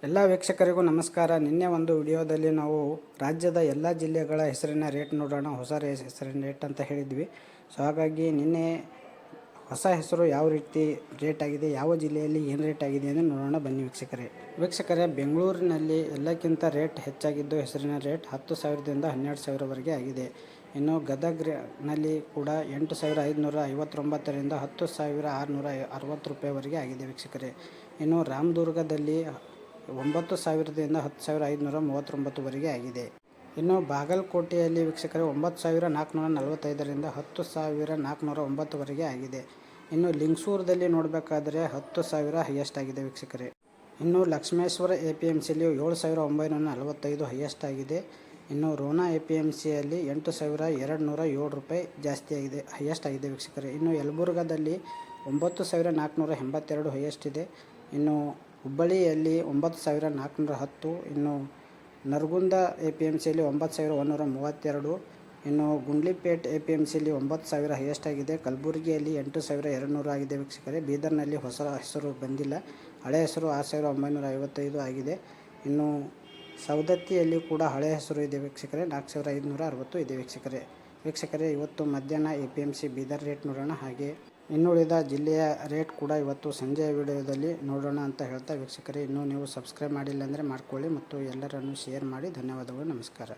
ಎಲ್ಲ ವೀಕ್ಷಕರಿಗೂ ನಮಸ್ಕಾರ. ನಿನ್ನೆ ಒಂದು ವಿಡಿಯೋದಲ್ಲಿ ನಾವು ರಾಜ್ಯದ ಎಲ್ಲ ಜಿಲ್ಲೆಗಳ ಹೆಸರಿನ ರೇಟ್ ನೋಡೋಣ, ಹೊಸ ಹೆಸರಿನ ರೇಟ್ ಅಂತ ಹೇಳಿದ್ವಿ. ಸೊ ಹಾಗಾಗಿ ನಿನ್ನೆ ಹೊಸ ಹೆಸರು ಯಾವ ರೀತಿ ರೇಟ್ ಆಗಿದೆ, ಯಾವ ಜಿಲ್ಲೆಯಲ್ಲಿ ಏನು ರೇಟ್ ಆಗಿದೆ ಎಂದು ನೋಡೋಣ ಬನ್ನಿ ವೀಕ್ಷಕರೇ. ಬೆಂಗಳೂರಿನಲ್ಲಿ ಎಲ್ಲಕ್ಕಿಂತ ರೇಟ್ ಹೆಚ್ಚಾಗಿದ್ದು ಹೆಸರಿನ ರೇಟ್ 10,000ದಿಂದ 12,000ವರೆಗೆ ಆಗಿದೆ. ಇನ್ನು ಗದಗ್ನಲ್ಲಿ ಕೂಡ 8,559ರಿಂದ 10,660 ರೂಪಾಯಿವರೆಗೆ ಆಗಿದೆ ವೀಕ್ಷಕರೇ. ಇನ್ನು ರಾಮದುರ್ಗದಲ್ಲಿ 9,000ದಿಂದ 10,539ವರೆಗೆ ಆಗಿದೆ. ಇನ್ನು ಬಾಗಲಕೋಟೆಯಲ್ಲಿ ವೀಕ್ಷಕರೇ 9,445ರಿಂದ 10,409ವರೆಗೆ ಆಗಿದೆ. ಇನ್ನು ಲಿಂಗಸೂರದಲ್ಲಿ ನೋಡಬೇಕಾದ್ರೆ 10,000 ಹೈಯೆಸ್ಟ್ ಆಗಿದೆ ವೀಕ್ಷಕರೇ. ಇನ್ನು ಲಕ್ಷ್ಮೇಶ್ವರ APMCಯಲ್ಲಿ 7,945 ಹೈಯೆಸ್ಟ್ ಆಗಿದೆ. ಇನ್ನು ರೋಣ APMCಯಲ್ಲಿ 8,207 ರೂಪಾಯಿ ಜಾಸ್ತಿ ಆಗಿದೆ, ಹೈಯೆಸ್ಟ್ ಆಗಿದೆ ವೀಕ್ಷಕರೇ. ಇನ್ನು ಯಲಬುರ್ಗದಲ್ಲಿ 9,482 ಹೈಯೆಸ್ಟ್ ಇದೆ. ಇನ್ನು ಹುಬ್ಬಳ್ಳಿಯಲ್ಲಿ 9,410. ಇನ್ನು ನರಗುಂದ APMCಯಲ್ಲಿ 9,132. ಇನ್ನು ಗುಂಡ್ಲಿಪೇಟ್ APMCಯಲ್ಲಿ 9,000 ಹೈಯೆಸ್ಟ್ ಆಗಿದೆ. ಕಲಬುರಗಿಯಲ್ಲಿ 8,200 ಆಗಿದೆ ವೀಕ್ಷಕರೇ. ಬೀದರ್ನಲ್ಲಿ ಹೊಸ ಹೆಸರು ಬಂದಿಲ್ಲ, ಹಳೆ ಹೆಸರು 6,955 ಆಗಿದೆ. ಇನ್ನು ಸವದತ್ತಿಯಲ್ಲಿ ಕೂಡ ಹಳೆ ಹೆಸರು ಇದೆ ವೀಕ್ಷಕರೇ, 4,560 ಇದೆ ವೀಕ್ಷಕರೇ. ಇವತ್ತು ಮಧ್ಯಾಹ್ನ APMC ಬೀದರ್ ರೇಟ್ ನೋಡೋಣ, ಹಾಗೆ ಇನ್ನುಳಿದ ಜಿಲ್ಲೆಯ ರೇಟ್ ಕೂಡ ಇವತ್ತು ಸಂಜೆಯ ವಿಡಿಯೋದಲ್ಲಿ ನೋಡೋಣ ಅಂತ ಹೇಳ್ತಾ ವೀಕ್ಷಕರೇ, ಇನ್ನೂ ನೀವು ಸಬ್ಸ್ಕ್ರೈಬ್ ಮಾಡಿಲ್ಲ ಅಂದರೆ ಮಾಡ್ಕೊಳ್ಳಿ ಮತ್ತು ಎಲ್ಲರನ್ನು ಶೇರ್ ಮಾಡಿ. ಧನ್ಯವಾದಗಳು, ನಮಸ್ಕಾರ.